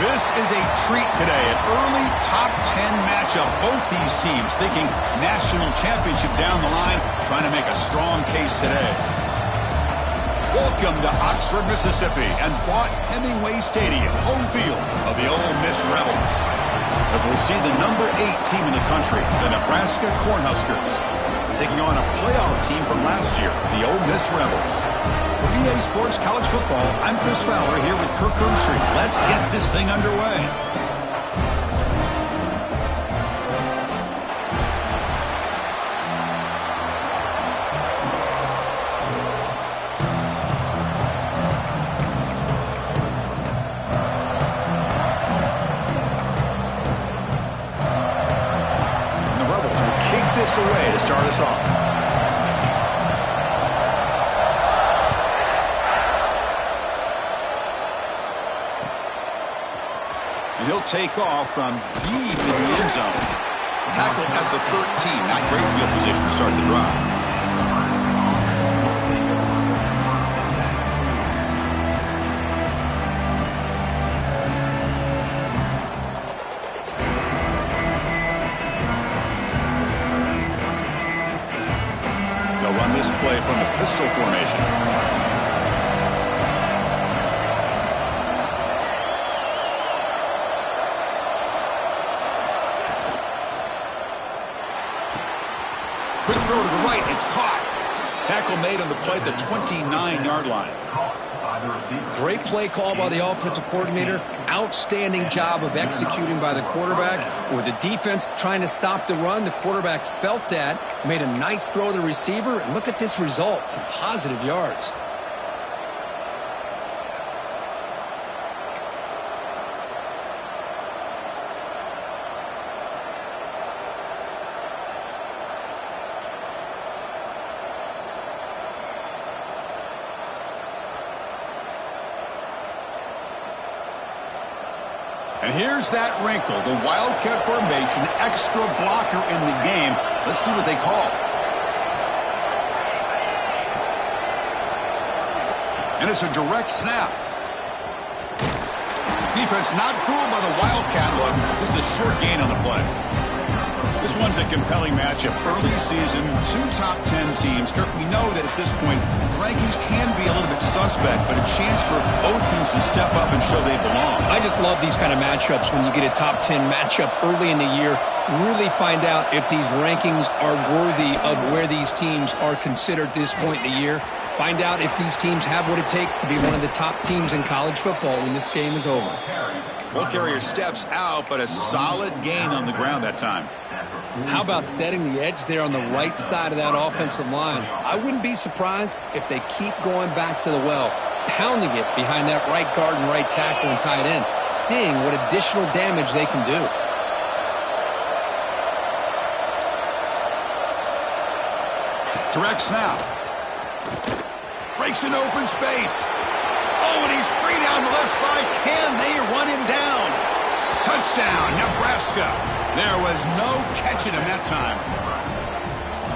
This is a treat today, an early top 10 matchup. Both these teams thinking national championship down the line, trying to make a strong case today. Welcome to Oxford, Mississippi, and Vaught-Hemingway Stadium, home field of the Ole Miss Rebels. As we'll see the number 8 team in the country, the Nebraska Cornhuskers, taking on a playoff team from last year, the Ole Miss Rebels. For EA Sports College Football, I'm Chris Fowler here with Kirk Herbstreit. Let's get this thing underway. And the Rebels will kick this away to start us off. He'll take off from deep in the end zone. Tackled at the 13. Not great field position to start the drive. They'll run this play from the pistol formation. Quick throw to the right. It's caught. Tackle made on the play at the 29-yard line. Great play call by the offensive coordinator. Outstanding job of executing by the quarterback. With the defense trying to stop the run, the quarterback felt that, made a nice throw to the receiver, and look at this result. Some positive yards. And here's that wrinkle, the Wildcat formation, extra blocker in the game. Let's see what they call. And it's a direct snap. Defense not fooled by the Wildcat look. Just a short gain on the play. This one's a compelling matchup. Early season, 2 top 10 teams. Kirk, we know that at this point, the rankings can be a little bit suspect, but a chance for both teams to step up and show they belong. I just love these kind of matchups when you get a top 10 matchup early in the year. Really find out if these rankings are worthy of where these teams are considered at this point in the year. Find out if these teams have what it takes to be one of the top teams in college football when this game is over. Ball carrier steps out, but a solid gain on the ground that time. How about setting the edge there on the right side of that offensive line? I wouldn't be surprised if they keep going back to the well, pounding it behind that right guard and right tackle and tight end, seeing what additional damage they can do. Direct snap. Breaks an open space. Oh, and he's free down the left side. Can they run him down? Touchdown, Nebraska. There was no catching him that time.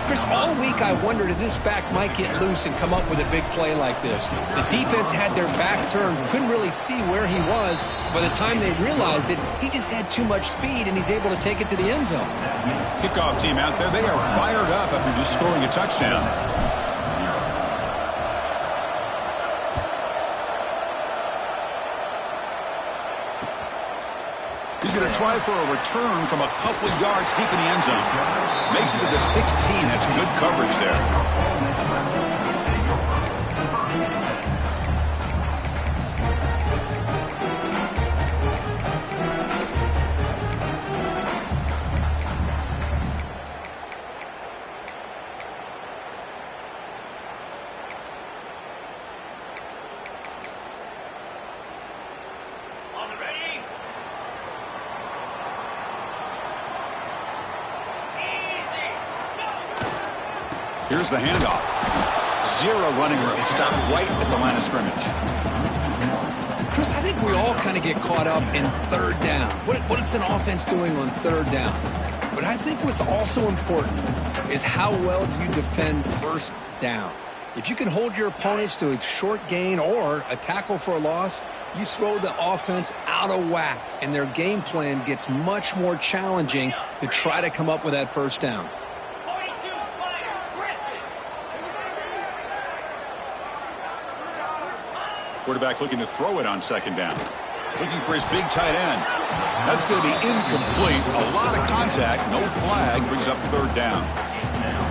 Chris, all week I wondered if this back might get loose and come up with a big play like this. The defense had their back turned, couldn't really see where he was. By the time they realized it, he just had too much speed, and he's able to take it to the end zone. Kickoff team out there, they are fired up after just scoring a touchdown. He's going to try for a return from a couple of yards deep in the end zone. Makes it to the 16. That's good coverage there. Here's the handoff. 0 running room. Stop right at the line of scrimmage. Chris, I think we all kind of get caught up in third down. What is an offense doing on third down? But I think what's also important is how well you defend first down. If you can hold your opponents to a short gain or a tackle for a loss, you throw the offense out of whack, and their game plan gets much more challenging to try to come up with that first down. Quarterback looking to throw it on second down. Looking for his big tight end. That's going to be incomplete. A lot of contact. No flag. Brings up third down.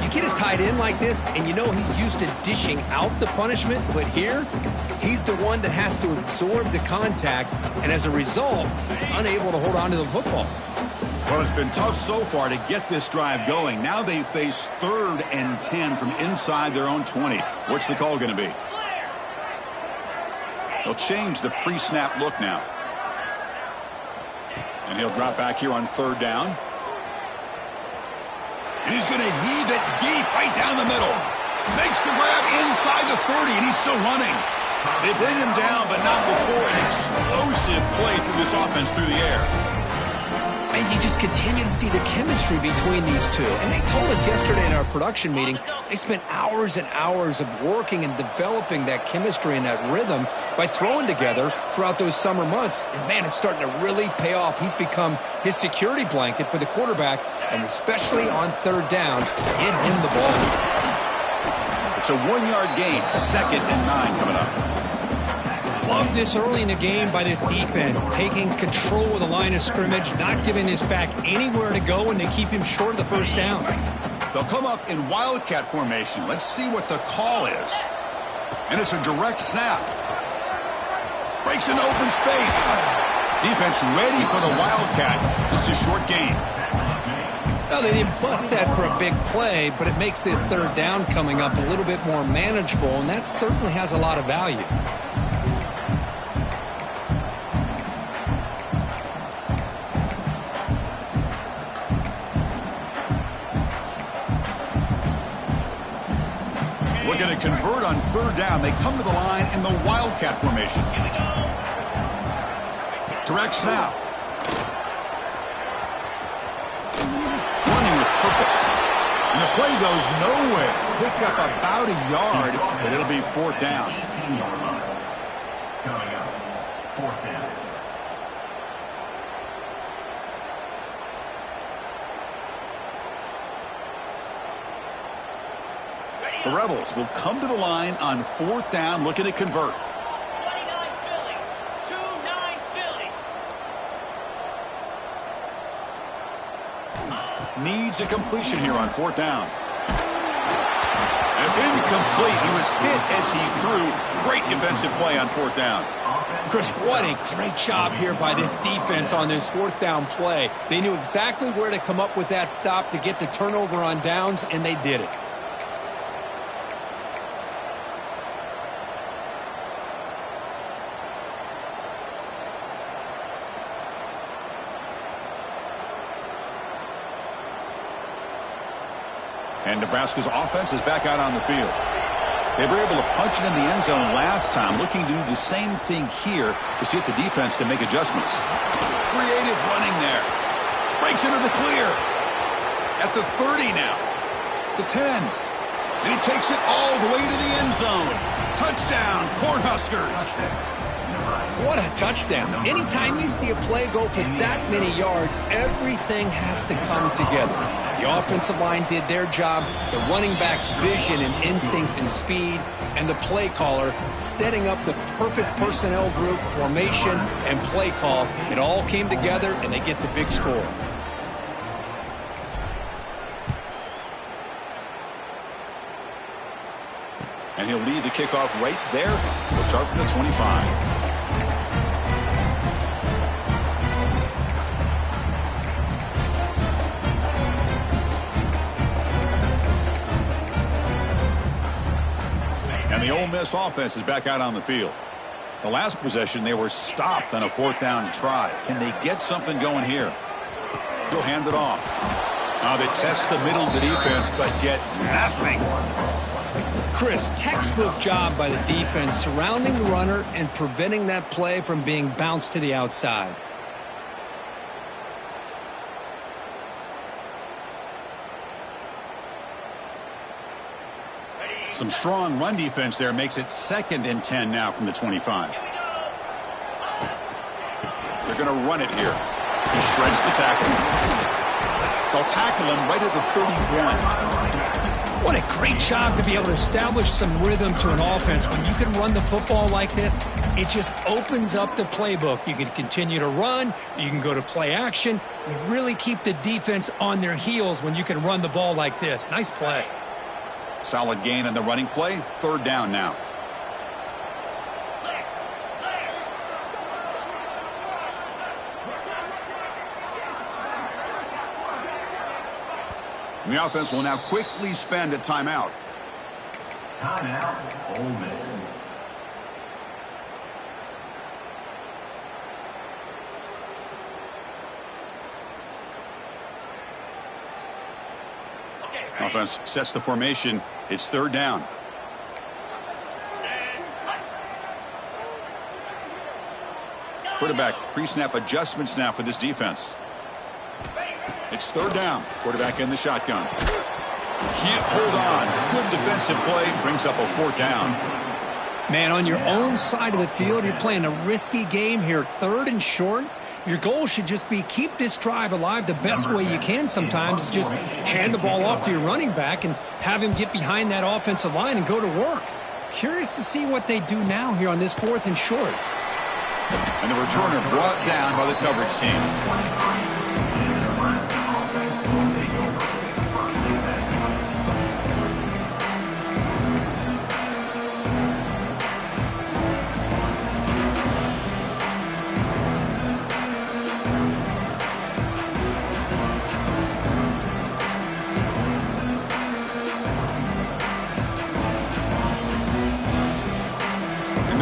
You get a tight end like this, and you know he's used to dishing out the punishment, but here, he's the one that has to absorb the contact, and as a result, he's unable to hold on to the football. Well, it's been tough so far to get this drive going. Now they face 3rd and 10 from inside their own 20. What's the call going to be? They'll change the pre-snap look now. And he'll drop back here on 3rd down. And he's going to heave it deep right down the middle. Makes the grab inside the 30, and he's still running. They bring him down, but not before an explosive play through this offense through the air. And you just continue to see the chemistry between these two. And they told us yesterday in our production meeting, they spent hours and hours of working and developing that chemistry and that rhythm by throwing together throughout those summer months. And, man, it's starting to really pay off. He's become his security blanket for the quarterback, and especially on 3rd down, get him the ball. It's a 1-yard gain, 2nd and 9 coming up. Love this early in the game by this defense, taking control of the line of scrimmage, not giving this back anywhere to go, and they keep him short of the first down. They'll come up in wildcat formation. Let's see what the call is. And it's a direct snap. Breaks into open space. Defense ready for the wildcat. Just a short gain. Well, they didn't bust that for a big play, but it makes this 3rd down coming up a little bit more manageable, and that certainly has a lot of value. Going to convert on 3rd down. They come to the line in the wildcat formation. Direct snap. Running with purpose. And the play goes nowhere. Picked up about a yard, but it'll be 4th down. Coming up, 4th down. The Rebels will come to the line on 4th down, looking to convert. 29 Philly. 2-9 Philly. Needs a completion here on 4th down. And it's incomplete. He was hit as he threw. Great defensive play on 4th down. Chris, what a great job here by this defense on this 4th down play. They knew exactly where to come up with that stop to get the turnover on downs, and they did it. And Nebraska's offense is back out on the field. They were able to punch it in the end zone last time, looking to do the same thing here to see if the defense can make adjustments. Creative running there. Breaks into the clear. At the 30 now. The 10. And he takes it all the way to the end zone. Touchdown, Cornhuskers. What a touchdown. Anytime you see a play go for that many yards, everything has to come together. The offensive line did their job, the running back's vision and instincts and speed, and the play caller setting up the perfect personnel group, formation, and play call. It all came together, and they get the big score. And he'll lead the kickoff right there. We'll start from the 25. And the Ole Miss offense is back out on the field. The last possession, they were stopped on a 4th down try. Can they get something going here? He'll hand it off. Now they test the middle of the defense, but get nothing. Chris, textbook job by the defense surrounding the runner and preventing that play from being bounced to the outside. Some strong run defense there makes it 2nd and 10 now from the 25. They're going to run it here. He shreds the tackle. They'll tackle him right at the 31. What a great job to be able to establish some rhythm to an offense. When you can run the football like this, it just opens up the playbook. You can continue to run. You can go to play action. You really keep the defense on their heels when you can run the ball like this. Nice play. Solid gain on the running play. 3rd down now. And the offense will now quickly spend a timeout. Timeout, Ole Miss. Offense sets the formation. It's 3rd down. Quarterback pre-snap adjustments now for this defense. It's 3rd down. Quarterback in the shotgun. Can't hold on. Good defensive play. Brings up a 4th down. Man, on your own side of the field, you're playing a risky game here. 3rd and short. Your goal should just be keep this drive alive the best way you can sometimes. Is just hand the ball off to your running back and have him get behind that offensive line and go to work. Curious to see what they do now here on this 4th and short. And the returner brought down by the coverage team.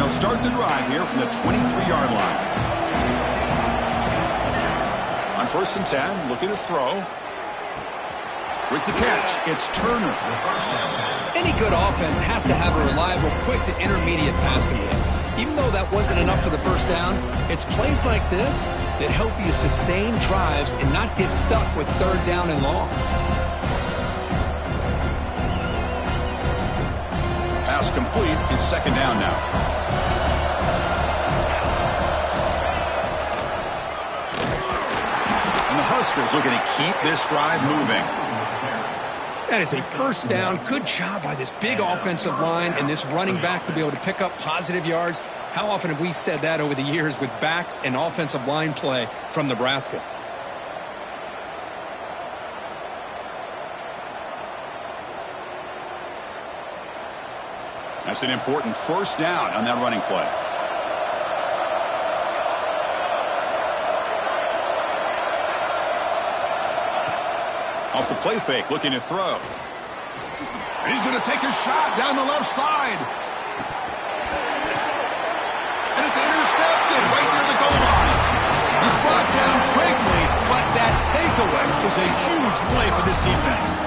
Start the drive here from the 23-yard line. On 1st and 10, looking to throw. With the catch, it's Turner. Any good offense has to have a reliable, quick to intermediate passing game. Even though that wasn't enough for the 1st down, it's plays like this that help you sustain drives and not get stuck with 3rd down and long. Pass complete. It's 2nd down now. Huskers looking to keep this drive moving. That is a 1st down. Good job by this big offensive line and this running back to be able to pick up positive yards. How often have we said that over the years with backs and offensive line play from Nebraska? That's an important 1st down on that running play. Off the play fake, looking to throw. And he's going to take a shot down the left side. And it's intercepted right near the goal line. He's brought down quickly, but that takeaway is a huge play for this defense.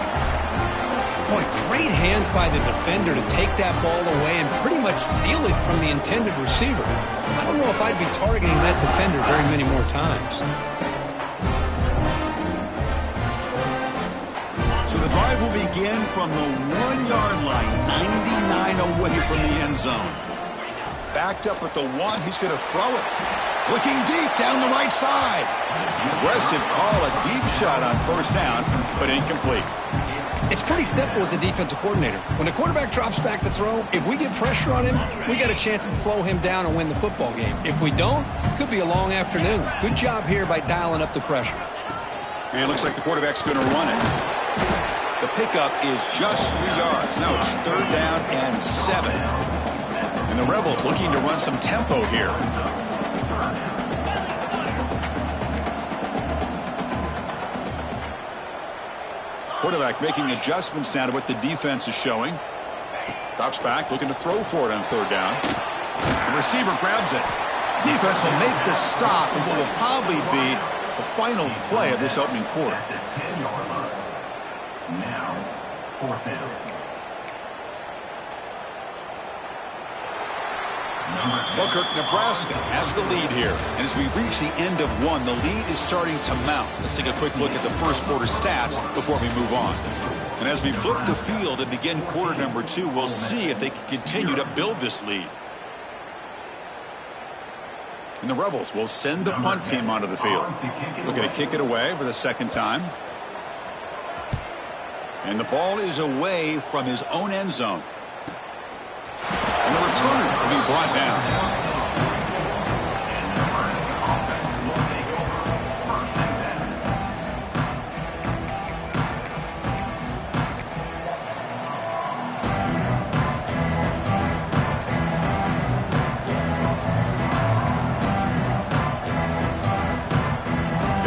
Boy, great hands by the defender to take that ball away and pretty much steal it from the intended receiver. I don't know if I'd be targeting that defender very many more times. The drive will begin from the 1-yard line, 99 away from the end zone. Backed up at the 1, he's going to throw it. Looking deep down the right side. Aggressive call, a deep shot on 1st down, but incomplete. It's pretty simple as a defensive coordinator. When the quarterback drops back to throw, if we get pressure on him, we got a chance to slow him down and win the football game. If we don't, it could be a long afternoon. Good job here by dialing up the pressure. And it looks like the quarterback's going to run it. The pickup is just 3 yards. Now it's 3rd down and 7. And the Rebels looking to run some tempo here. Quarterback making adjustments now to what the defense is showing. Drops back, looking to throw for it on 3rd down. The receiver grabs it. Defense will make the stop in what will probably be the final play of this opening quarter. Now, 4th down. Well, Kirk, Nebraska has the lead here. And as we reach the end of 1, the lead is starting to mount. Let's take a quick look at the 1st quarter stats before we move on. And as we flip the field and begin quarter number 2, we'll see if they can continue to build this lead. And the Rebels will send the punt team onto the field. Looking to kick it away for the second time. And the ball is away from his own end zone. And the returner will be brought down.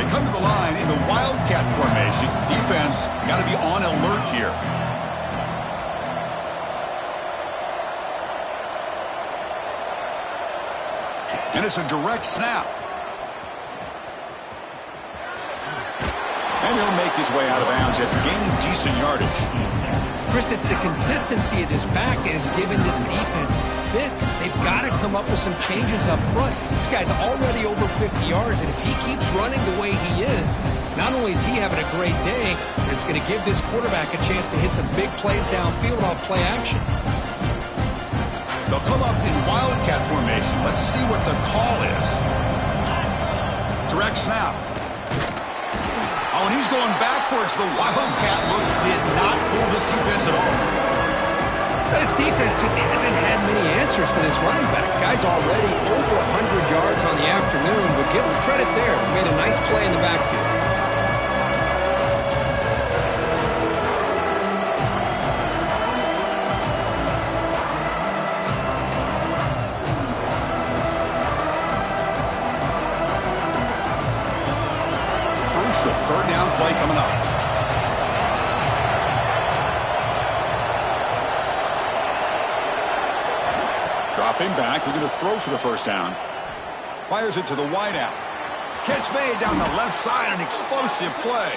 Come to the line in the Wildcat formation. Defense got to be on alert here. And it's a direct snap. And he'll make his way out of bounds after gaining decent yardage. Chris, it's the consistency of this pack is giving this defense fits. They've got to come up with some changes up front. This guy's already over 50 yards, and if he keeps running the way he is, not only is he having a great day, but it's going to give this quarterback a chance to hit some big plays downfield off play action. They'll come up in Wildcat formation. Let's see what the call is. Direct snap. Oh, and he's going backwards. The Wildcat look did not fool this defense at all. This defense just hasn't had many answers for this running back. Guy's already over 100 yards on the afternoon, but give him credit there. He made a nice play in the backfield. Crucial third down play coming up. Dropping back, looking to throw for the first down. Fires it to the wideout. Catch made down the left side, an explosive play.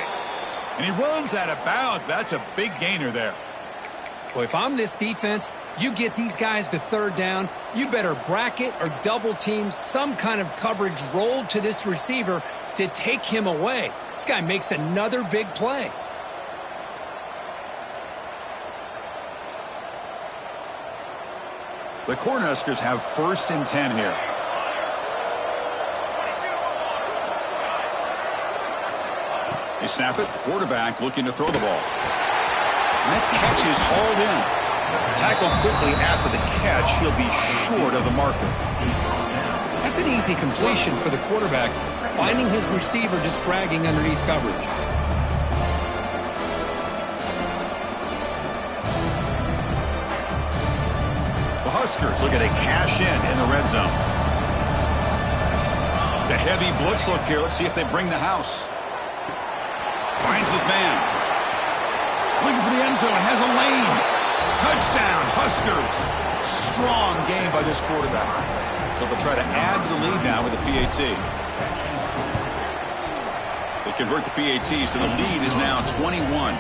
And he runs out of bounds. That's a big gainer there. Well, if I'm this defense, you get these guys to third down, you better bracket or double team some kind of coverage rolled to this receiver to take him away. This guy makes another big play. The Cornhuskers have 1st and 10 here. They snap it. Quarterback looking to throw the ball. And that catch is hauled in. Tackled quickly after the catch. He'll be short of the marker. That's an easy completion for the quarterback, finding his receiver just dragging underneath coverage. The Huskers looking to cash in the red zone. It's a heavy blitz look here. Let's see if they bring the house. Finds his man. Looking for the end zone. Has a lane. Touchdown, Huskers. Strong game by this quarterback. So they'll try to add to the lead now with the PAT. They convert the PAT, so the lead is now 21.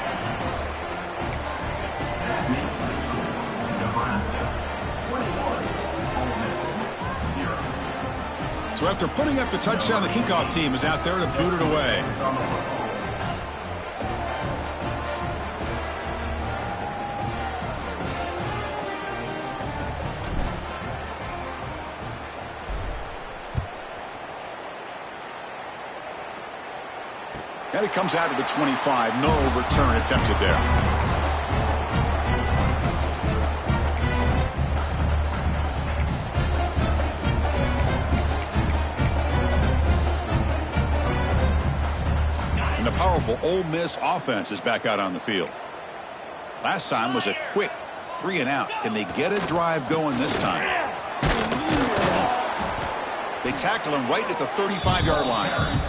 So after putting up the touchdown, the kickoff team is out there to boot it away. And it comes out of the 25. No return attempted there. And the powerful Ole Miss offense is back out on the field. Last time was a quick 3 and out. Can they get a drive going this time? They tackle him right at the 35-yard line.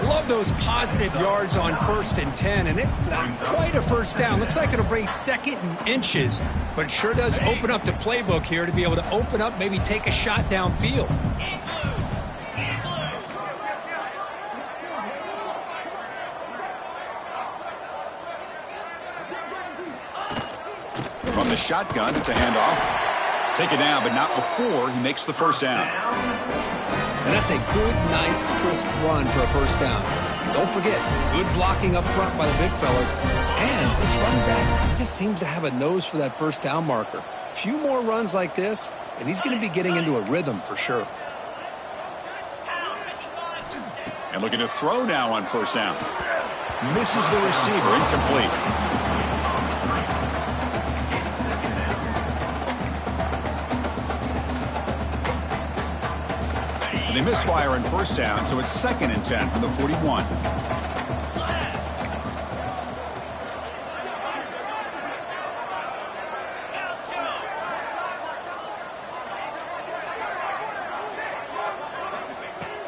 Love those positive yards on 1st and 10, and it's not quite a first down. Looks like it'll bring 2nd and inches, but it sure does open up the playbook here to be able to open up, maybe take a shot downfield. From the shotgun, it's a handoff. Take it down, but not before he makes the first down. And that's a good, nice, crisp run for a first down. Don't forget, good blocking up front by the big fellas. And this running back, he just seems to have a nose for that first down marker. A few more runs like this, and he's going to be getting into a rhythm for sure. And looking to throw now on first down. Misses the receiver, incomplete. They misfire on first down, so it's 2nd and 10 from the 41.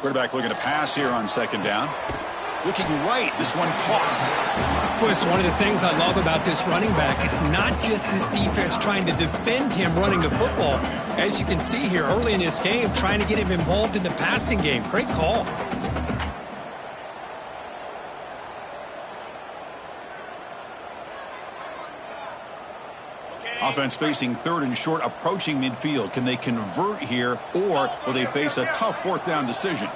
Quarterback looking to pass here on 2nd down. Looking right, this one caught. Boy, it's one of the things I love about this running back. It's not just this defense trying to defend him running the football. As you can see here early in this game, trying to get him involved in the passing game. Great call. Offense facing 3rd and short, approaching midfield. Can they convert here, or will they face a tough 4th down decision?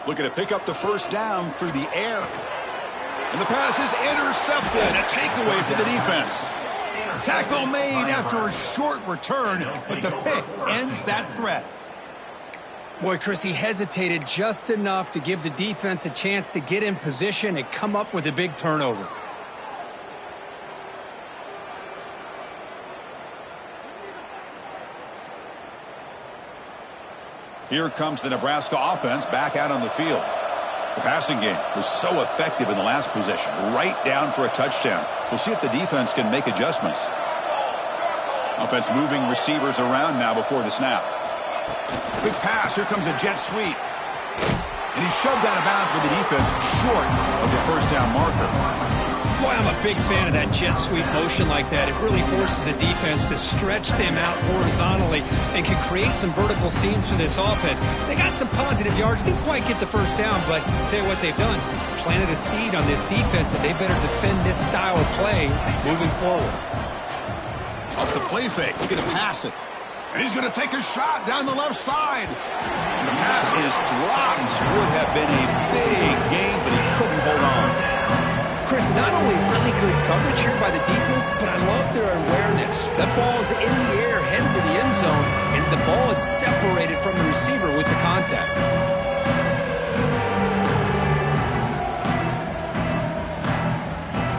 Looking to pick up the first down through the air. And the pass is intercepted. A takeaway for the defense. Tackle made after a short return, but the pick ends that threat. Boy, Chris, he hesitated just enough to give the defense a chance to get in position and come up with a big turnover. Here comes the Nebraska offense back out on the field. The passing game was so effective in the last possession, right down for a touchdown. We'll see if the defense can make adjustments. Offense moving receivers around now before the snap. Quick pass. Here comes a jet sweep. And he's shoved out of bounds with the defense short of the first down marker. Boy, I'm a big fan of that jet sweep motion like that. It really forces a defense to stretch them out horizontally and can create some vertical seams for this offense. They got some positive yards. Didn't quite get the first down, but I'll tell you what they've done. Planted a seed on this defense that they better defend this style of play moving forward. Up the play fake. He's going to pass it. And he's going to take a shot down the left side. And the pass is dropped. Would have been a big gain, but he couldn't hold on. Chris, not only really good coverage here by the defense, but I love their awareness. That ball is in the air, headed to the end zone, and the ball is separated from the receiver with the contact.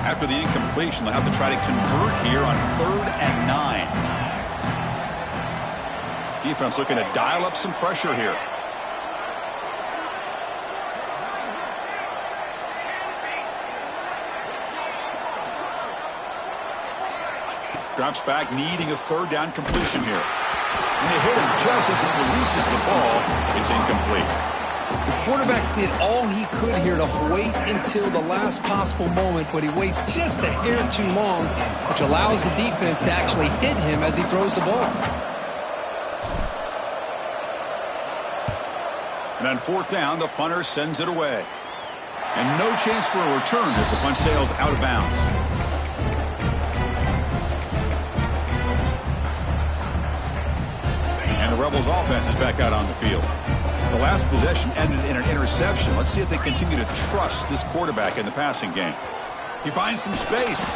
After the incompletion, they'll have to try to convert here on 3rd and 9. Defense looking to dial up some pressure here. Drops back, needing a 3rd down completion here. And they hit him just as he releases the ball. It's incomplete. The quarterback did all he could here to wait until the last possible moment, but he waits just a hair too long, which allows the defense to actually hit him as he throws the ball. And on 4th down, the punter sends it away. And no chance for a return as the punt sails out of bounds. The Rebels offense is back out on the field. The last possession ended in an interception. Let's see if they continue to trust this quarterback in the passing game. He finds some space.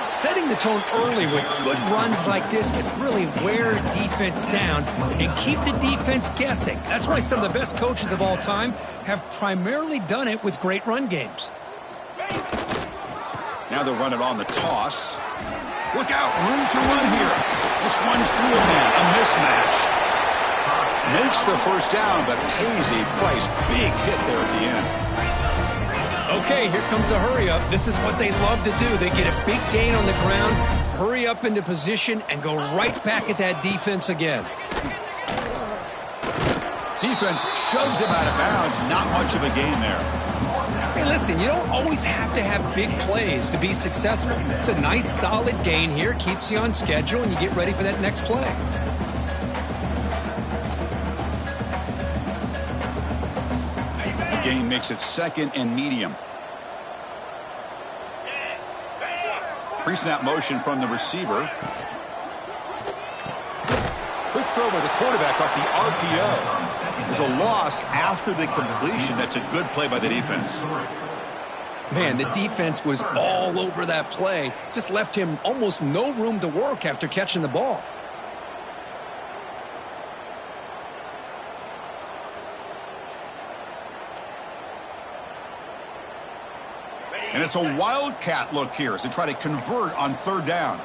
Setting the tone early with good runs like this can really wear a defense down and keep the defense guessing. That's why some of the best coaches of all time have primarily done it with great run games. Now they'll run it on the toss. Look out, room to run here. Just runs through a man, a mismatch. Makes the first down, but pays a price. Big hit there at the end. Okay, here comes the hurry up. This is what they love to do. They get a big gain on the ground, hurry up into position, and go right back at that defense again. Defense shoves him out of bounds. Not much of a gain there. Hey, listen, you don't always have to have big plays to be successful. It's a nice, solid gain here. Keeps you on schedule, and you get ready for that next play. The gain makes it 2nd and medium. Pre-snap motion from the receiver. Quick throw by the quarterback off the RPO. There's a loss after the completion. That's a good play by the defense. Man, the defense was all over that play. Just left him almost no room to work after catching the ball. And it's a wildcat look here as they try to convert on third down.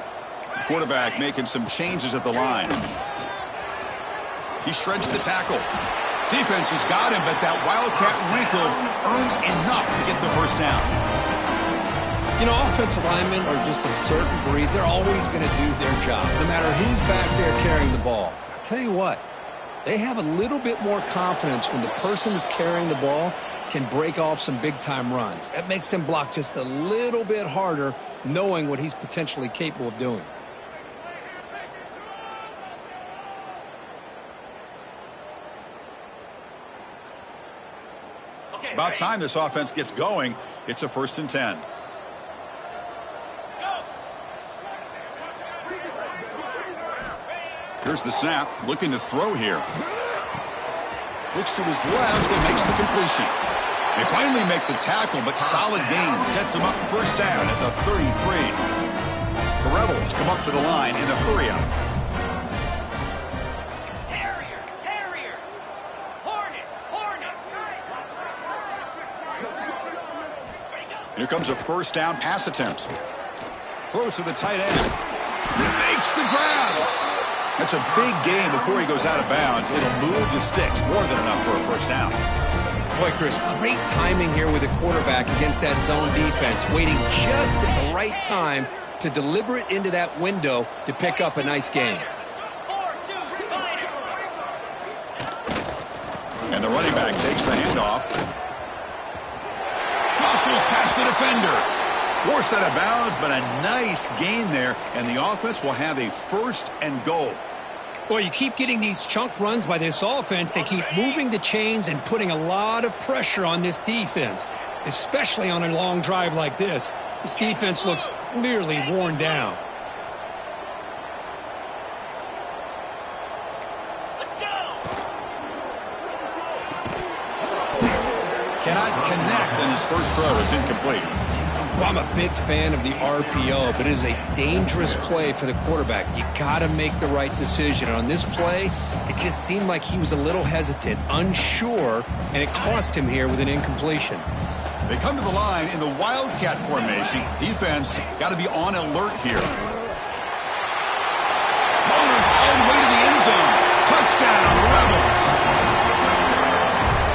The quarterback making some changes at the line. He shreds the tackle. Defense has got him, but that wildcat wrinkle earns enough to get the first down. You know, offensive linemen are just a certain breed. They're always going to do their job, no matter who's back there carrying the ball. I'll tell you what, they have a little bit more confidence when the person that's carrying the ball can break off some big-time runs. That makes them block just a little bit harder, knowing what he's potentially capable of doing. About time this offense gets going. It's a 1st and 10. Here's the snap. Looking to throw here. Looks to his left and makes the completion. They finally make the tackle, but solid gain sets him up first down at the 33. The Rebels come up to the line in a hurry-up. Here comes a first down pass attempt. Throws to the tight end. He makes the grab. That's a big gain before he goes out of bounds. It'll move the sticks. More than enough for a first down. Boy, Chris, great timing here with the quarterback against that zone defense. Waiting just at the right time to deliver it into that window to pick up a nice gain. And the running back takes the handoff. Muscles past the defender. Forced out of bounds, but a nice gain there. And the offense will have a 1st and goal. Well, you keep getting these chunk runs by this offense. They keep moving the chains and putting a lot of pressure on this defense, especially on a long drive like this. This defense looks clearly worn down. Cannot connect, and his first throw is incomplete. Well, I'm a big fan of the RPO, but it is a dangerous play for the quarterback. You got to make the right decision. On this play, it just seemed like he was a little hesitant, unsure, and it cost him here with an incompletion. They come to the line in the wildcat formation. Defense got to be on alert here. Motors all the way to the end zone. Touchdown, Rebels.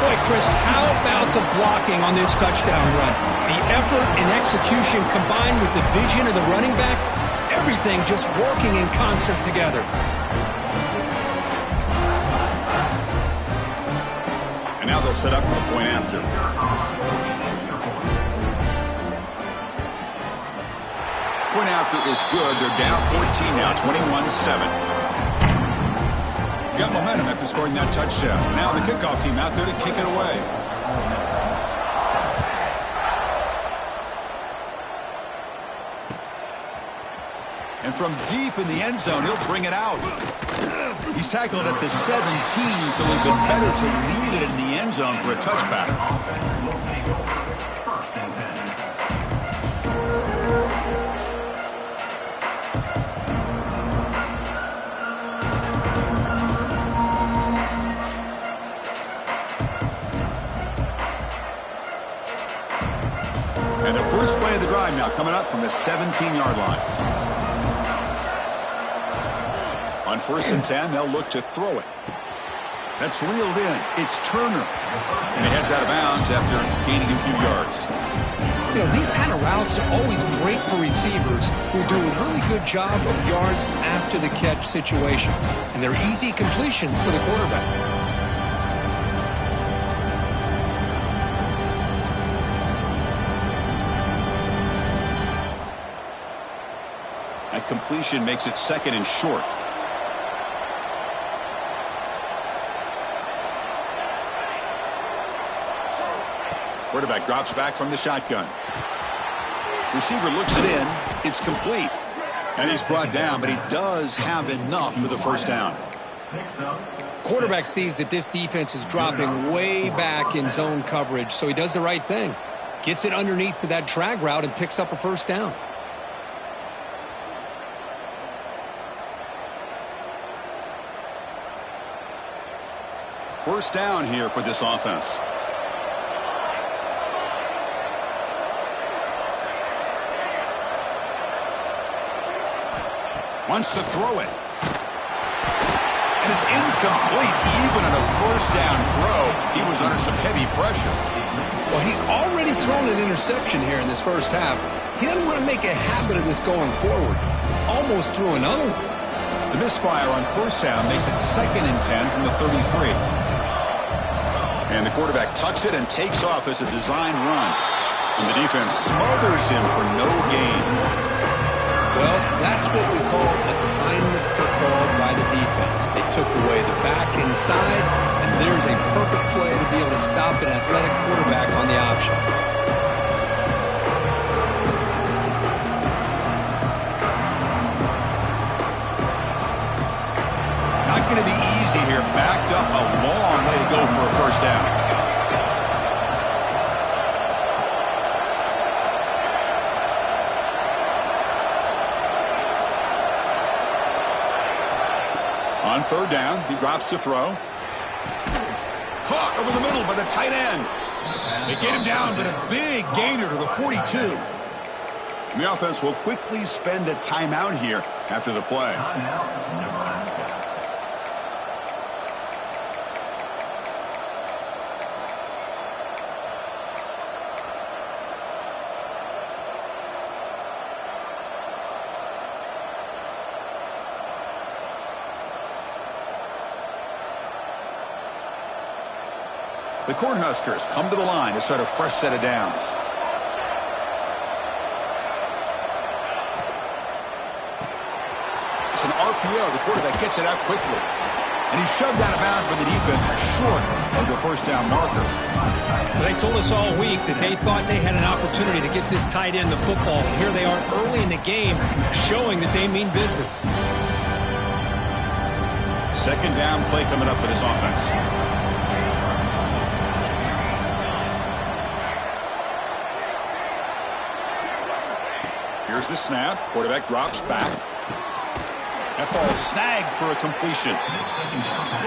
Boy, Chris, how about the blocking on this touchdown run? The effort and execution combined with the vision of the running back, everything just working in concert together. And now they'll set up for the point after. Point after is good. They're down 14 now, 21-7. Got momentum after scoring that touchdown. Now the kickoff team out there to kick it away. And from deep in the end zone, he'll bring it out. He's tackled at the 17, so it'd been better to leave it in the end zone for a touchback. And the first play of the drive now coming up from the 17-yard line. On 1st and 10, they'll look to throw it. That's reeled in. It's Turner. And he heads out of bounds after gaining a few yards. You know, these kind of routes are always great for receivers who do a really good job of yards after the catch situations. And they're easy completions for the quarterback. That completion makes it 2nd and short. Quarterback drops back from the shotgun. Receiver looks it in. It's complete. And he's brought down, but he does have enough for the first down. Quarterback sees that this defense is dropping way back in zone coverage, so he does the right thing. Gets it underneath to that drag route and picks up a first down. First down here for this offense. Wants to throw it. And it's incomplete. Even on a first down throw, he was under some heavy pressure. Well, he's already thrown an interception here in this first half. He doesn't want to make a habit of this going forward. Almost threw another one. The misfire on first down makes it 2nd and 10 from the 33. And the quarterback tucks it and takes off as a design run. And the defense smothers him for no gain. Well, that's what we call assignment football by the defense. They took away the back inside, and there's a perfect play to be able to stop an athletic quarterback on the option. Not going to be easy here. Backed up a long way to go for a first down. On third down, he drops to throw. Caught over the middle by the tight end. They get him down, but a big gainer to the 42. The offense will quickly spend a timeout here after the play. The Cornhuskers come to the line to start a fresh set of downs. It's an RPO. The quarterback gets it out quickly. And he's shoved out of bounds by the defense short of the first down marker. They told us all week that they thought they had an opportunity to get this tight end the football. And here they are early in the game showing that they mean business. Second down play coming up for this offense. Here's the snap. Quarterback drops back. That ball snagged for a completion.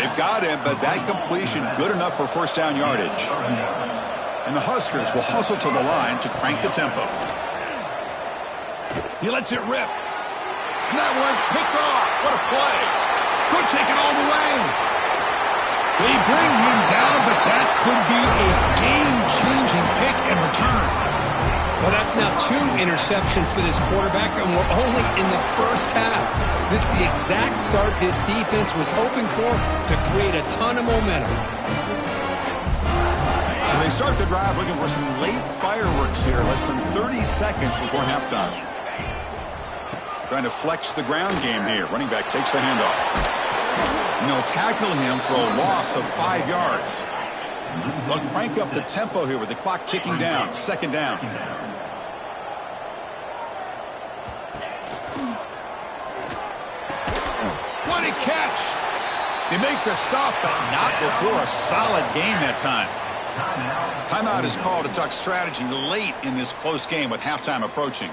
They've got him, but that completion good enough for first down yardage. And the Huskers will hustle to the line to crank the tempo. He lets it rip. And that one's picked off. What a play. Could take it all the way. They bring him down, but that could be a game-changing pick and return. Well, that's now 2 interceptions for this quarterback, and we're only in the first half. This is the exact start this defense was hoping for to create a ton of momentum. So they start the drive looking for some late fireworks here, less than 30 seconds before halftime. Trying to flex the ground game here. Running back takes the handoff. And they'll tackle him for a loss of 5 yards. They'll crank up the tempo here with the clock ticking down. Second down. What a catch! They make the stop, but not before a solid game that time. Timeout is called to talk strategy late in this close game with halftime approaching.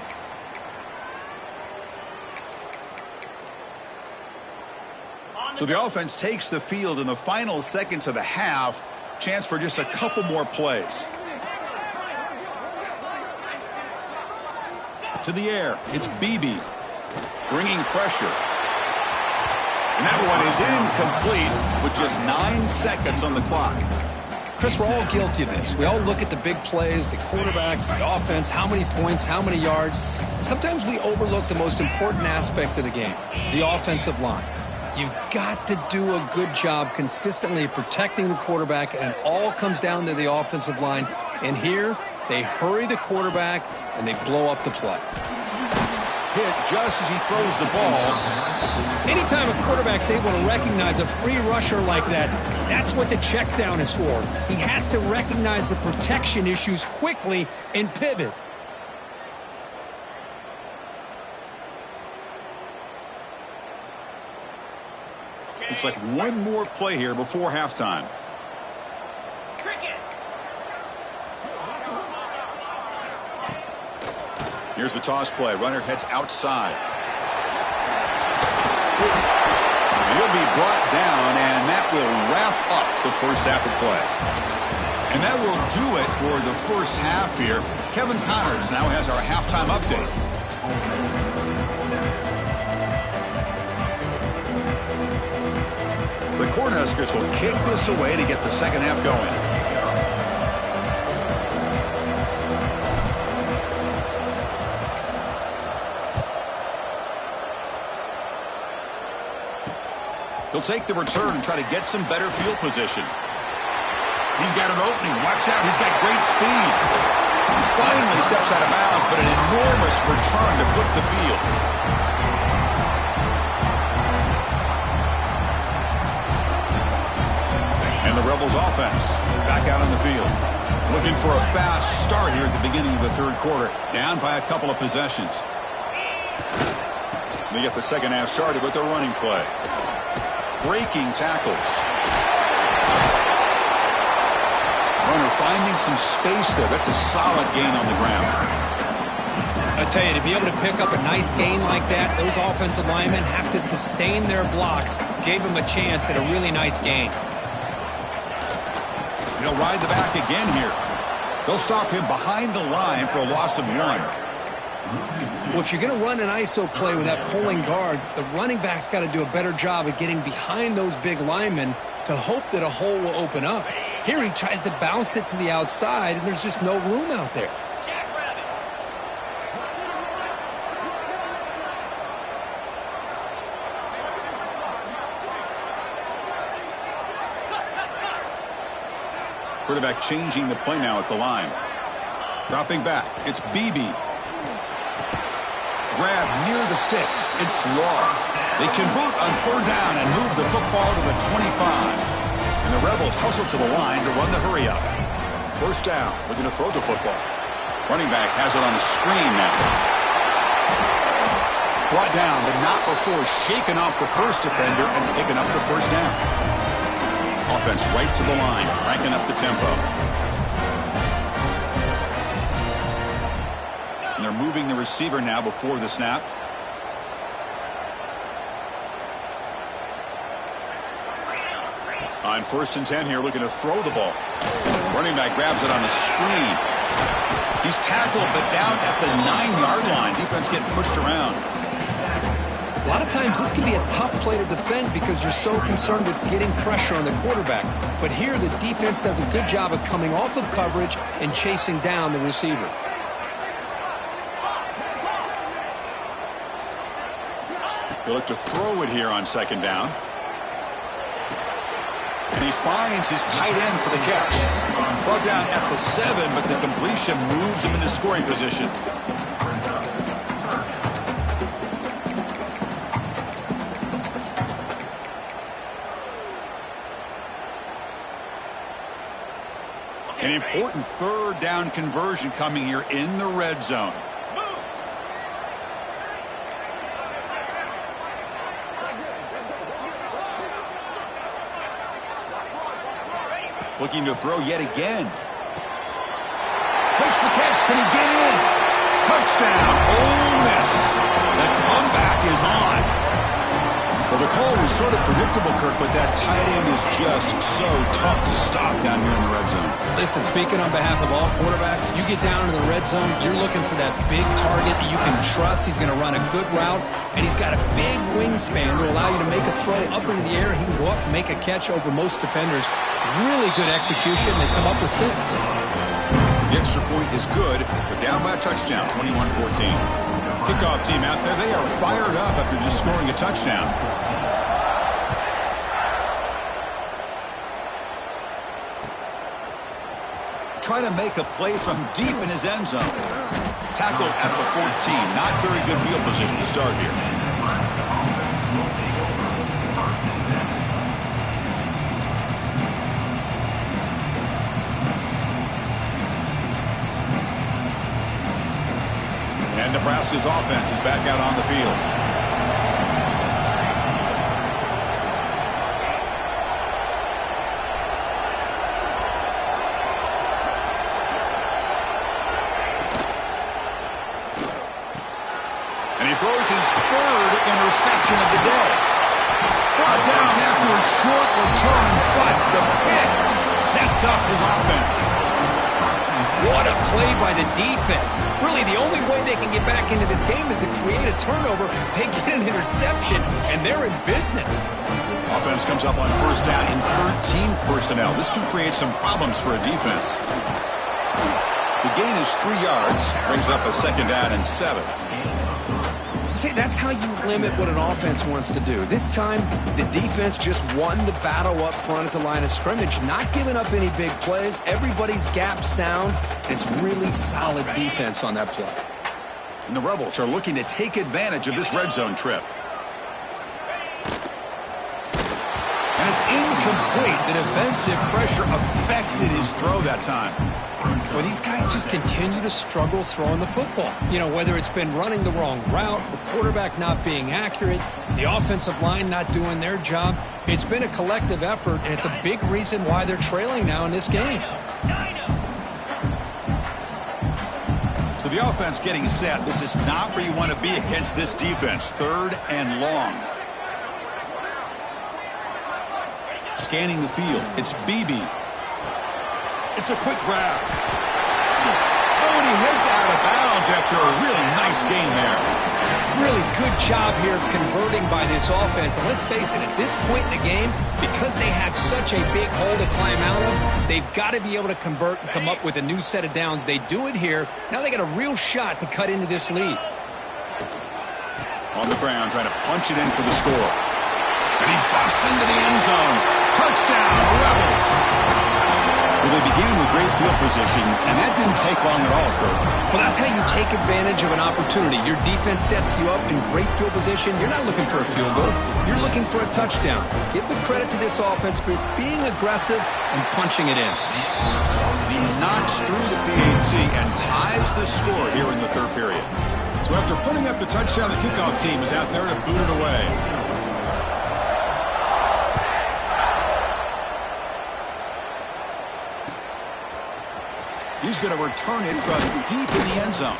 So the offense takes the field in the final seconds of the half. Chance for just a couple more plays. To the air, it's Beebe bringing pressure. And that one is incomplete with just 9 seconds on the clock. Chris, we're all guilty of this. We all look at the big plays, the quarterbacks, the offense, how many points, how many yards. And sometimes we overlook the most important aspect of the game, the offensive line. You've got to do a good job consistently protecting the quarterback, and it all comes down to the offensive line. And here, they hurry the quarterback, and they blow up the play. Hit just as he throws the ball. Anytime a quarterback's able to recognize a free rusher like that, that's what the check down is for. He has to recognize the protection issues quickly and pivot. Looks like one more play here before halftime. Here's the toss play. Runner heads outside. He'll be brought down, and that will wrap up the first half of play. And that will do it for the first half here. Kevin Connors now has our halftime update. The Cornhuskers will kick this away to get the second half going. He'll take the return and try to get some better field position. He's got an opening. Watch out. He's got great speed. Finally steps out of bounds, but an enormous return to flip the field. And the Rebels offense back out on the field. Looking for a fast start here at the beginning of the third quarter. Down by a couple of possessions. They get the second half started with their running play. Breaking tackles. Runner finding some space there. That's a solid gain on the ground. I tell you, to be able to pick up a nice gain like that, those offensive linemen have to sustain their blocks. Gave him a chance at a really nice gain. He'll ride the back again here. They'll stop him behind the line for a loss of 1. Well, if you're going to run an ISO play with that pulling guard, the running back's got to do a better job of getting behind those big linemen to hope that a hole will open up. Here he tries to bounce it to the outside, and there's just no room out there. Quarterback changing the play now at the line. Dropping back. It's BB. Grab near the sticks. It's Law. They convert on third down and move the football to the 25. And the Rebels hustle to the line to run the hurry up. First down. Looking to throw the football. Running back has it on the screen now. Brought down, but not before shaking off the first defender and picking up the first down. Offense right to the line, cranking up the tempo. And they're moving the receiver now before the snap. On 1st and 10 here, looking to throw the ball. Running back grabs it on a screen. He's tackled, but down at the 9-yard line. Defense getting pushed around. A lot of times this can be a tough play to defend because you're so concerned with getting pressure on the quarterback. But here the defense does a good job of coming off of coverage and chasing down the receiver. He'll look to throw it here on second down. And he finds his tight end for the catch. Brought down at the 7, but the completion moves him into scoring position. An important third down conversion coming here in the red zone. Looking to throw yet again. Makes the catch. Can he get in? Touchdown. Ole Miss. The comeback is on. Well, the call was sort of predictable, Kirk, but that tight end is just so tough to stop down here in the red zone. Listen, speaking on behalf of all quarterbacks, you get down in the red zone, you're looking for that big target that you can trust. He's going to run a good route, and he's got a big wingspan to allow you to make a throw up into the air. He can go up and make a catch over most defenders. Really good execution. They come up with 6. The extra point is good, but down by a touchdown, 21-14. Kickoff team out there, they are fired up after just scoring a touchdown. Try to make a play from deep in his end zone. Tackled at the 14. Not very good field position to start here. And Nebraska's offense is back out on the field. throws his third interception of the day. Brought down after a short return, but the pick sets up his offense. What a play by the defense. Really, the only way they can get back into this game is to create a turnover. They get an interception, and they're in business. Offense comes up on first down in 13 personnel. This can create some problems for a defense. The gain is 3 yards, brings up a second down and 7. See, that's how you limit what an offense wants to do. This time, the defense just won the battle up front at the line of scrimmage, not giving up any big plays. Everybody's gap sound. It's really solid defense on that play. And the Rebels are looking to take advantage of this red zone trip. And it's incomplete. The defensive pressure affected his throw that time. Well, these guys just continue to struggle throwing the football. You know, whether it's been running the wrong route, the quarterback not being accurate, the offensive line not doing their job. It's been a collective effort, and it's a big reason why they're trailing now in this game. So the offense getting set. This is not where you want to be against this defense. 3rd and long. Scanning the field. It's Beebe. It's a quick grab. Oh, and he heads out of bounds after a really nice gain there. Really good job here of converting by this offense. And let's face it, at this point in the game, because they have such a big hole to climb out of, they've got to be able to convert and come up with a new set of downs. They do it here. Now they got a real shot to cut into this lead. On the ground, trying to punch it in for the score. And he busts into the end zone. Touchdown, Rebels. Well, they began with great field position, and that didn't take long at all, Kurt. Well, that's how you take advantage of an opportunity. Your defense sets you up in great field position. You're not looking for a field goal. You're looking for a touchdown. Give the credit to this offense for being aggressive and punching it in. He knocks through the PAT and ties the score here in the 3rd period. So after putting up the touchdown, the kickoff team is out there to boot it away. He's going to return it from deep in the end zone.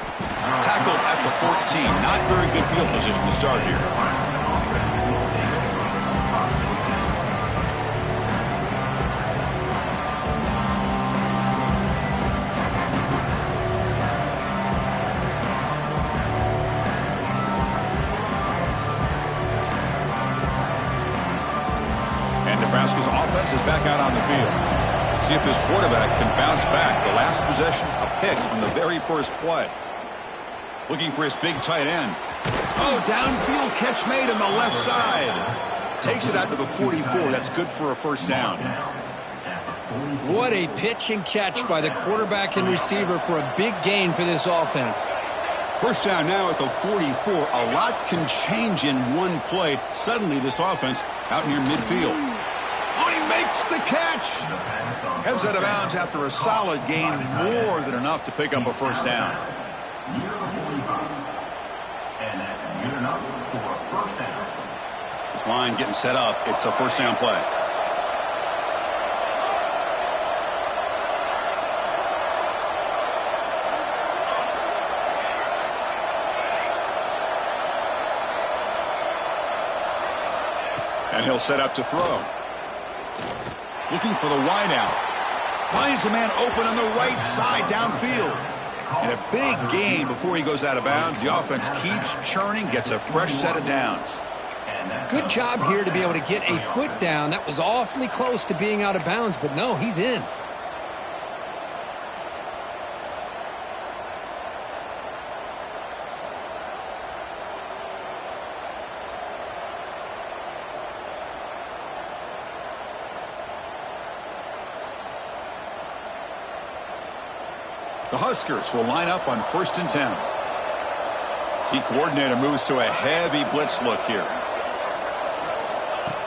Tackled at the 14. Not very good field position to start here. And Nebraska's offense is back out on the field. See if this quarterback can bounce back. The last possession, a pick on the very first play. Looking for his big tight end. Oh, downfield catch made on the left side. Takes it out to the 44. That's good for a first down. What a pitch and catch by the quarterback and receiver for a big gain for this offense. First down now at the 44. A lot can change in one play. Suddenly this offense out near midfield. Oh, he makes the catch. Heads out of bounds after a solid gain, more than enough to pick up a first down. This line getting set up. It's a first down play. And he'll set up to throw. Looking for the wideout. Finds a man open on the right side downfield. And a big gain before he goes out of bounds. The offense keeps churning, gets a fresh set of downs. Good job here to be able to get a foot down. That was awfully close to being out of bounds, but no, he's in. The Huskers will line up on 1st and 10. The coordinator moves to a heavy blitz look here.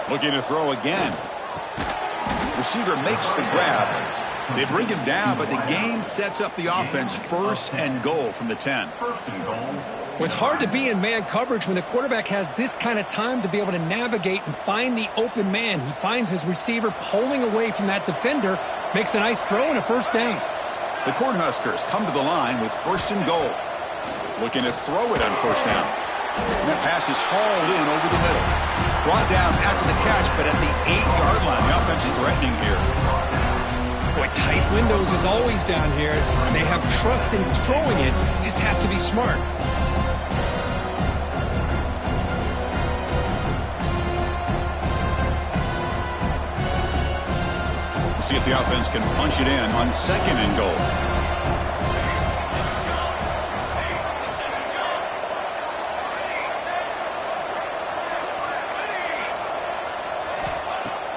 Looking to throw again. Receiver makes the grab. They bring him down, but the game sets up the offense 1st and goal from the 10. Well, it's hard to be in man coverage when the quarterback has this kind of time to be able to navigate and find the open man. He finds his receiver pulling away from that defender, makes a nice throw and a first down. The Cornhuskers come to the line with 1st and goal. Looking to throw it on first down. And that pass is hauled in over the middle. Brought down after the catch, but at the 8-yard line. The offense is threatening here. Boy, tight windows is always down here. They have trust in throwing it. You just have to be smart. We'll see if the offense can punch it in on 2nd and goal.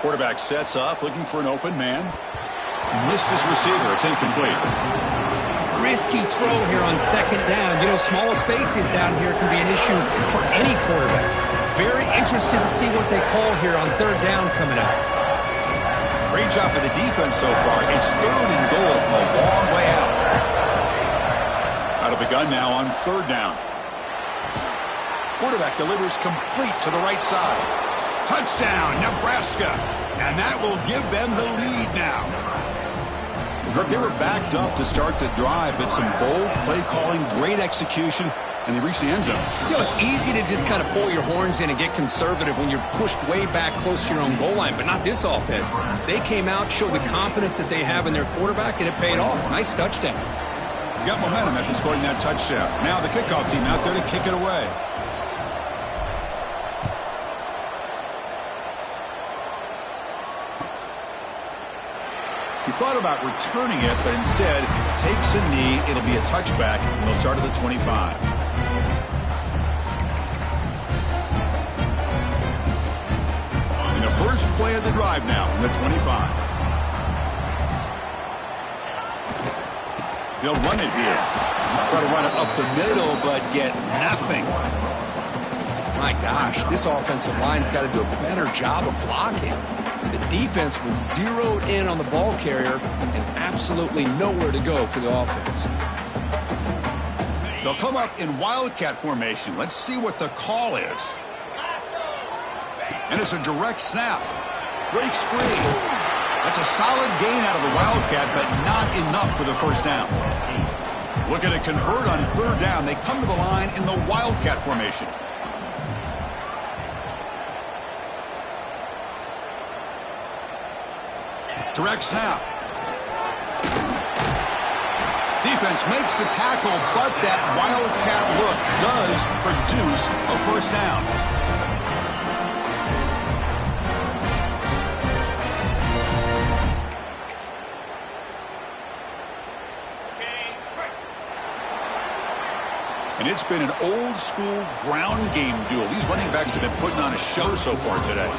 Quarterback sets up, looking for an open man. Missed his receiver. It's incomplete. Risky throw here on 2nd down. You know, small spaces down here can be an issue for any quarterback. Very interested to see what they call here on 3rd down coming up. Great job by the defense so far. It's 3rd and goal from a long way out. Out of the gun now on 3rd down. Quarterback delivers complete to the right side. Touchdown, Nebraska. And that will give them the lead now. They were backed up to start the drive, but some bold play calling, great execution, and they reached the end zone. You know, it's easy to just kind of pull your horns in and get conservative when you're pushed way back close to your own goal line, but not this offense. They came out, showed the confidence that they have in their quarterback, and it paid off. Nice touchdown. Got momentum after scoring that touchdown. Now the kickoff team out there to kick it away. He thought about returning it, but instead takes a knee. It'll be a touchback, and they'll start at the 25. And the first play of the drive now from the 25. They'll run it here. Try to run it up the middle, but get nothing. My gosh, this offensive line's got to do a better job of blocking. The defense was zeroed in on the ball carrier and absolutely nowhere to go for the offense. They'll come up in Wildcat formation. Let's see what the call is. And it's a direct snap. Breaks free. That's a solid gain out of the Wildcat, but not enough for the first down. Looking to convert on 3rd down. They come to the line in the Wildcat formation. Direct snap. Defense makes the tackle, but that Wildcat look does produce a first down. And it's been an old-school ground game duel. These running backs have been putting on a show so far today.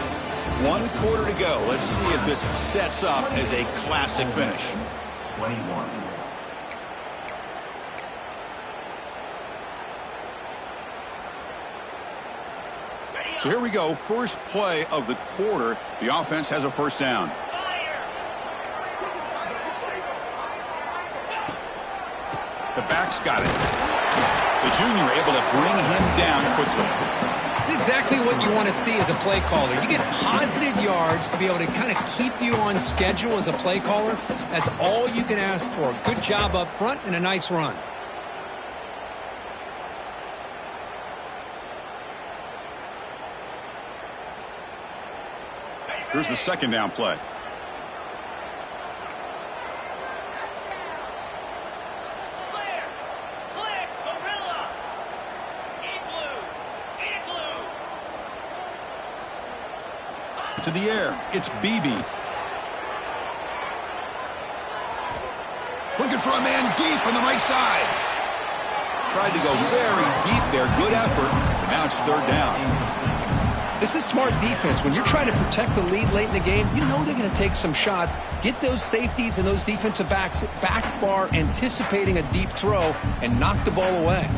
1 quarter to go. Let's see if this sets up as a classic finish. 21. So here we go. First play of the quarter. The offense has a first down. The back's got it. The junior able to bring him down quickly. It's exactly what you want to see as a play caller. You get positive yards to be able to kind of keep you on schedule as a play caller. That's all you can ask for. Good job up front and a nice run. Here's the 2nd down play. To the air, it's BB. Looking for a man deep on the right side. Tried to go very deep there. Good effort. But now it's 3rd down. This is smart defense. When you're trying to protect the lead late in the game, you know they're going to take some shots. Get those safeties and those defensive backs back far, anticipating a deep throw, and knock the ball away.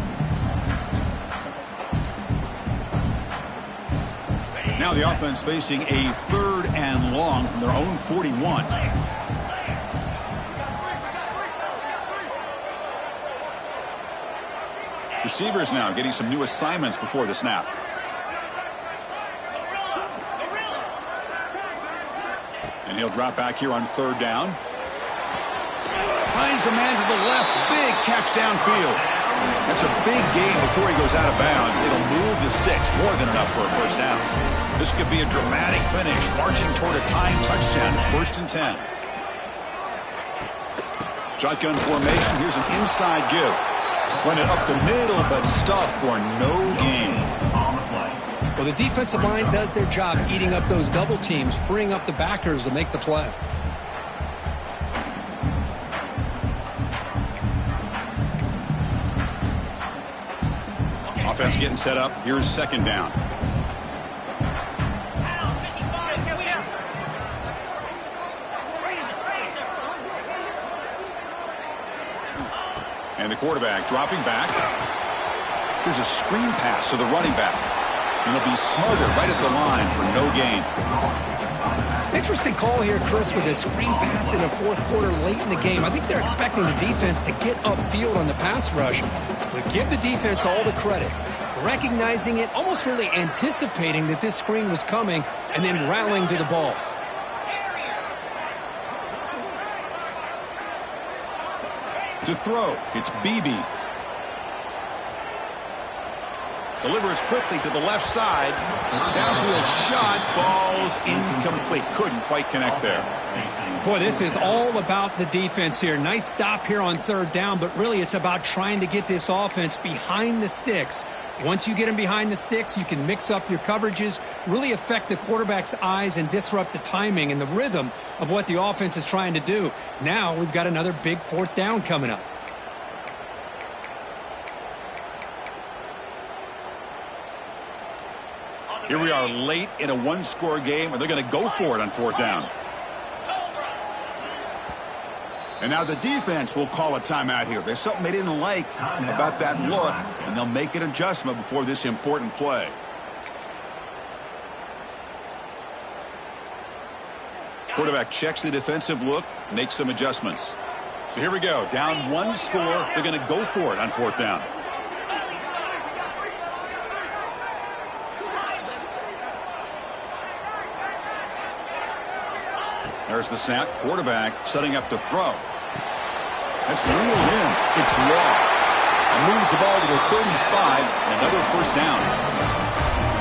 Now the offense facing a 3rd and long from their own 41. Receivers now getting some new assignments before the snap. And he'll drop back here on 3rd down. Finds a man to the left. Big catch downfield. That's a big gain before he goes out of bounds. It'll move the sticks more than enough for a first down. This could be a dramatic finish, marching toward a tying touchdown. It's 1st and 10. Shotgun formation. Here's an inside give. Run it up the middle, but stuffed for no gain. Well, the defensive line does their job eating up those double teams, freeing up the backers to make the play. Offense getting set up. Here's 2nd down. And the quarterback dropping back. Here's a screen pass to the running back. And he'll be smothered right at the line for no gain. Interesting call here, Chris, with a screen pass in the 4th quarter late in the game. I think they're expecting the defense to get upfield on the pass rush. But give the defense all the credit. Recognizing it, almost really anticipating that this screen was coming, and then rallying to the ball. To throw, it's BB. Delivers quickly to the left side. Downfield shot falls incomplete. Couldn't quite connect there. Boy, this is all about the defense here. Nice stop here on 3rd down, but really it's about trying to get this offense behind the sticks. Once you get them behind the sticks, you can mix up your coverages, really affect the quarterback's eyes and disrupt the timing and the rhythm of what the offense is trying to do. Now we've got another big 4th down coming up. Here we are late in a 1-score game, and they're going to go for it on 4th down. And now the defense will call a timeout here. There's something they didn't like about that look, and they'll make an adjustment before this important play. Quarterback checks the defensive look, makes some adjustments. So here we go. Down 1 score. They're going to go for it on 4th down. There's the snap. Quarterback setting up to throw. That's reeled in. It's long. And moves the ball to the 35. And another 1st down.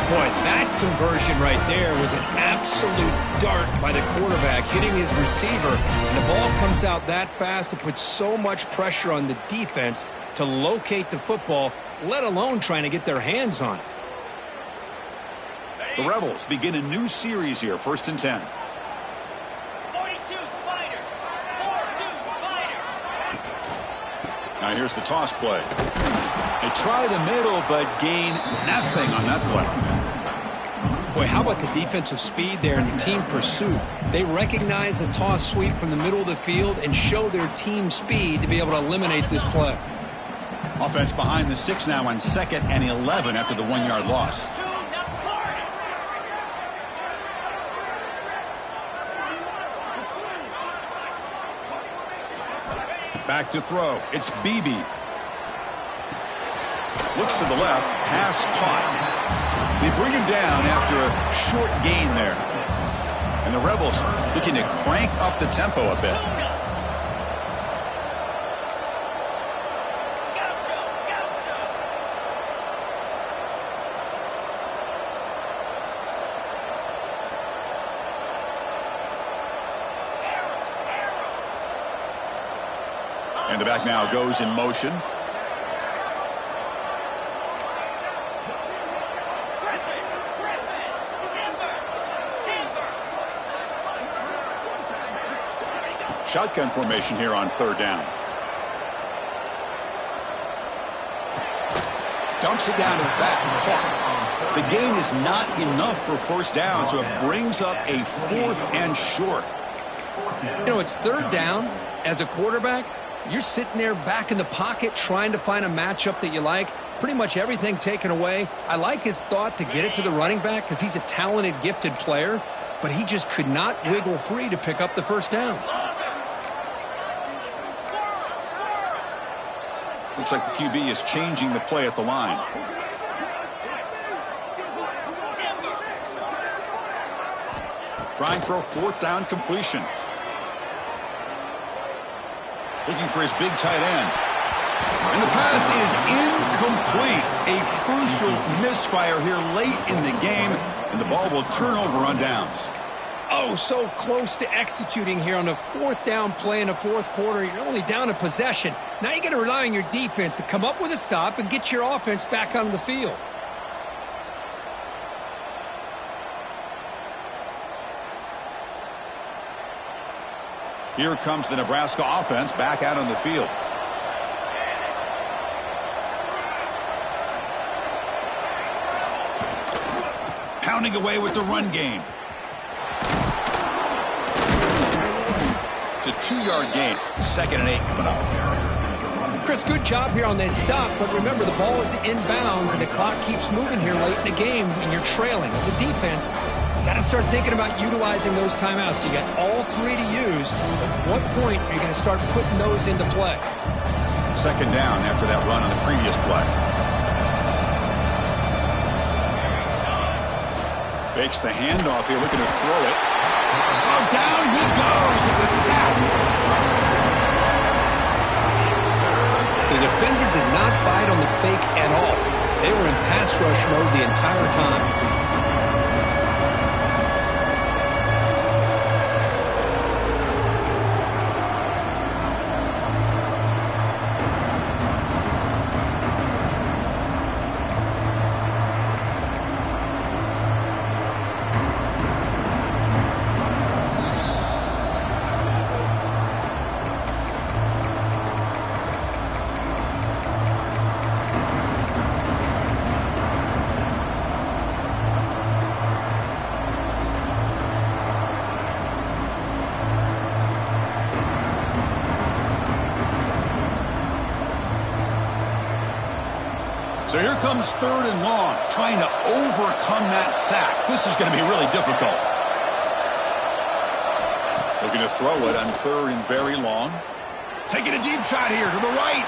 Boy, that conversion right there was an absolute dart by the quarterback, hitting his receiver. And the ball comes out that fast to put so much pressure on the defense to locate the football, let alone trying to get their hands on it. The Rebels begin a new series here. 1st and 10. Now here's the toss play. They try the middle, but gain nothing on that play. Boy, how about the defensive speed there and the team pursuit? They recognize the toss sweep from the middle of the field and show their team speed to be able to eliminate this play. Offense behind the 6 now on 2nd and 11 after the 1-yard loss. Back to throw. It's BB. Looks to the left. Pass caught. They bring him down after a short gain there. And the Rebels looking to crank up the tempo a bit. And the back now goes in motion. Shotgun formation here on 3rd down. Dumps it down to the back. The gain is not enough for 1st down, so it brings up a 4th and short. You know, it's 3rd down. As a quarterback, you're sitting there back in the pocket trying to find a matchup that you like. Pretty much everything taken away. I like his thought to get it to the running back because he's a talented, gifted player, but he just could not wiggle free to pick up the 1st down. Looks like the QB is changing the play at the line. Trying for a 4th down completion. Looking for his big tight end. And the pass is incomplete. A crucial misfire here late in the game, and the ball will turn over on downs. Oh, so close to executing here on the fourth down play in the fourth quarter. You're only down a possession. Now you got to rely on your defense to come up with a stop and get your offense back on the field. Here comes the Nebraska offense back out on the field. Pounding away with the run game. It's a 2-yard gain. 2nd and 8 coming up. Chris, good job here on that stop, but remember the ball is inbounds and the clock keeps moving here late in the game and you're trailing. As a defense, you got to start thinking about utilizing those timeouts. You got all 3 to use. At what point are you going to start putting those into play? 2nd down after that run on the previous play. Fakes the handoff here, looking to throw it. Oh, down he goes. It's a sack. The defender did not bite on the fake at all. They were in pass rush mode the entire time. So here comes 3rd and long, trying to overcome that sack. This is going to be really difficult. Looking to throw it on 3rd and very long. Taking a deep shot here to the right.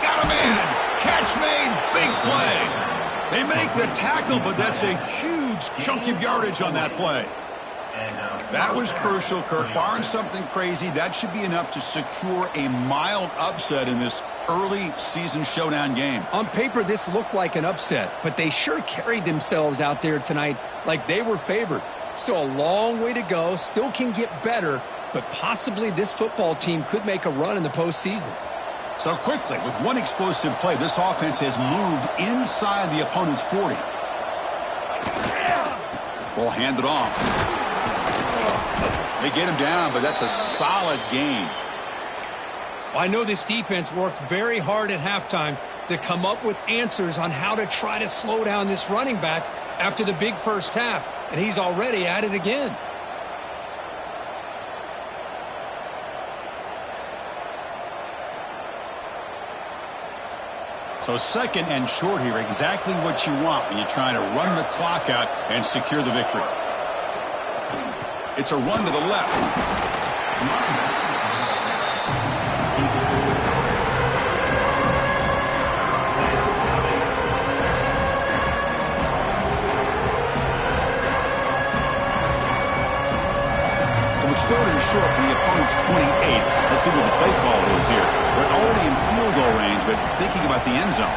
Got a man. Catch made. Big play. They make the tackle, but that's a huge chunk of yardage on that play. That was crucial, Kirk. Barring something crazy, that should be enough to secure a mild upset in this early season showdown game. On paper, this looked like an upset, but they sure carried themselves out there tonight like they were favored. Still a long way to go, still can get better, but possibly this football team could make a run in the postseason. So quickly, with one explosive play, this offense has moved inside the opponent's 40. Ball handed off. They get him down, but that's a solid gain. I know this defense worked very hard at halftime to come up with answers on how to try to slow down this running back after the big first half, and he's already at it again. So 2nd and short here, exactly what you want when you're trying to run the clock out and secure the victory. It's a run to the left. It's 3rd and short from the opponent's 28. Let's see what the play call is here. They're already in field goal range, but thinking about the end zone.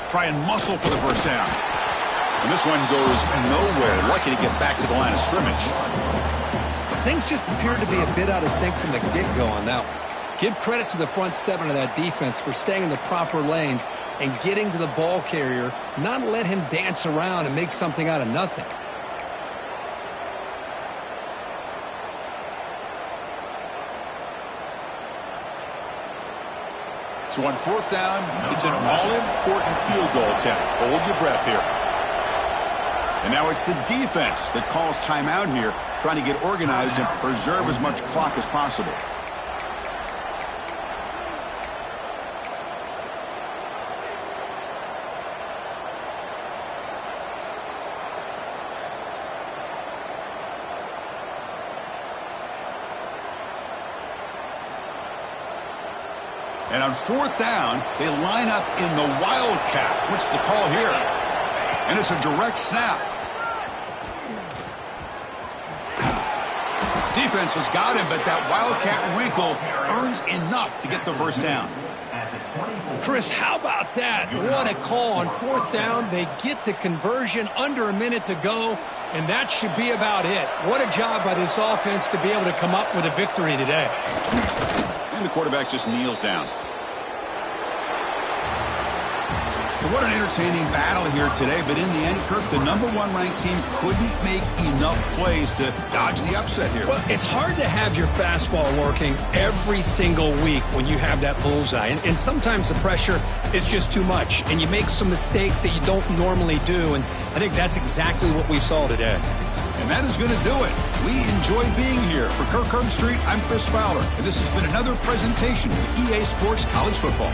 Try and muscle for the first down. And this one goes nowhere. Lucky to get back to the line of scrimmage. Things just appeared to be a bit out of sync from the get-go on that one. Give credit to the front 7 of that defense for staying in the proper lanes and getting to the ball carrier, not let him dance around and make something out of nothing. So on 4th down, it's an all-important field goal attempt. Hold your breath here. And now it's the defense that calls timeout here, trying to get organized and preserve as much clock as possible. And on 4th down, they line up in the wildcat. What's the call here? And it's a direct snap. Defense has got him, but that Wildcat wrinkle earns enough to get the first down. Chris, how about that? What a call on fourth down. They get the conversion under a minute to go, and that should be about it. What a job by this offense to be able to come up with a victory today. And the quarterback just kneels down. So what an entertaining battle here today, but in the end, Kirk, the #1 ranked team couldn't make enough plays to dodge the upset here. Well, it's hard to have your fastball working every single week when you have that bullseye, and sometimes the pressure is just too much, and you make some mistakes that you don't normally do, and I think that's exactly what we saw today. And that is going to do it. We enjoy being here. For Kirk Herbstreit, I'm Chris Fowler, and this has been another presentation of EA Sports College Football.